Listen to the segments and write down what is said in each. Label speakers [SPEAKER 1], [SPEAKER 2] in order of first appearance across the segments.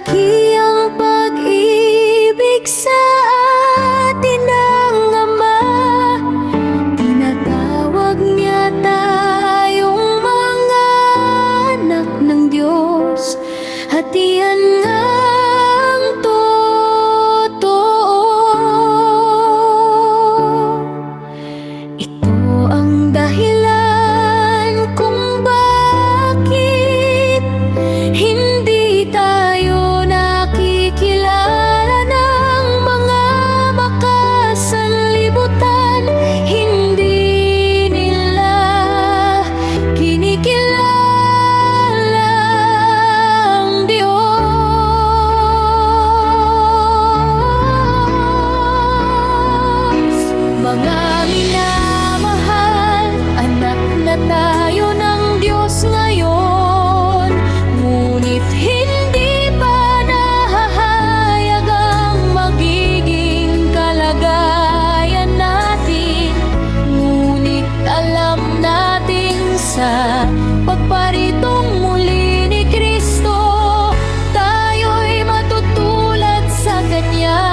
[SPEAKER 1] Malaki ang pag-ibig sa atin ng Ama. Tinatawag niya tayong mga anak ng Diyos. At iyan nga ang totoo. Ito ang dahilan kung bakit hindi tayo nakikilala ng mga makasanlibutan. Hindi nila kinikilala ang Diyos. Mga minamahal, anak na tayo ng Diyos ngayon, ngunit hindi pa nahahayag ang magiging kalagayan natin. Ngunit alam natin sa pagparitong muli ni Kristo, tayo'y matutulad sa Kanya.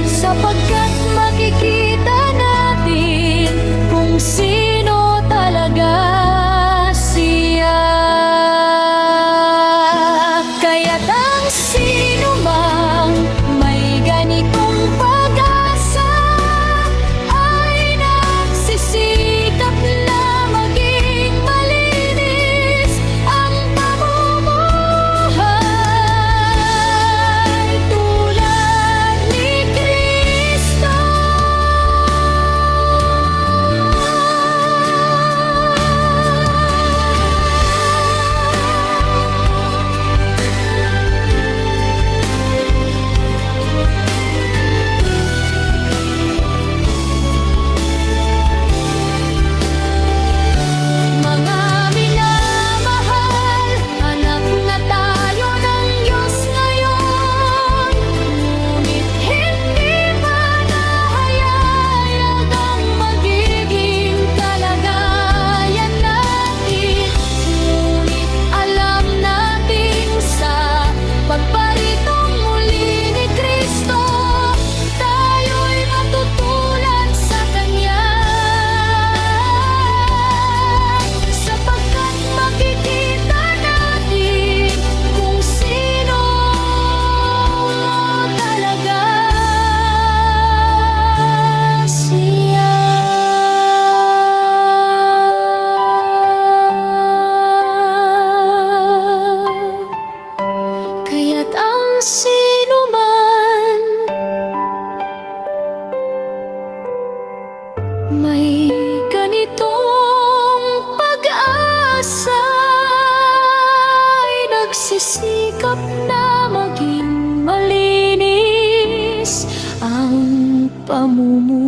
[SPEAKER 1] Sapagkat makikita natin kung sino talaga siya. Kaya't ang sino mang may ganitong pag-asa ay nagsisikap na maging malinis ang pamumuhay tulad ni Kristo. Mga minamahal, anak na tayo ng Diyos ngayon, ngunit hindi pa nahayag ang magiging kalagayan natin. Ngunit alam natin sa pagparitong muli ni Kristo, tayo'y matutulad sa Kanya. Sapagkat makikita natin kung sino talaga siya. Kaya't ang sino man may ganitong pag-asa ay nagsisikap na maging malinis ang pamumuhay.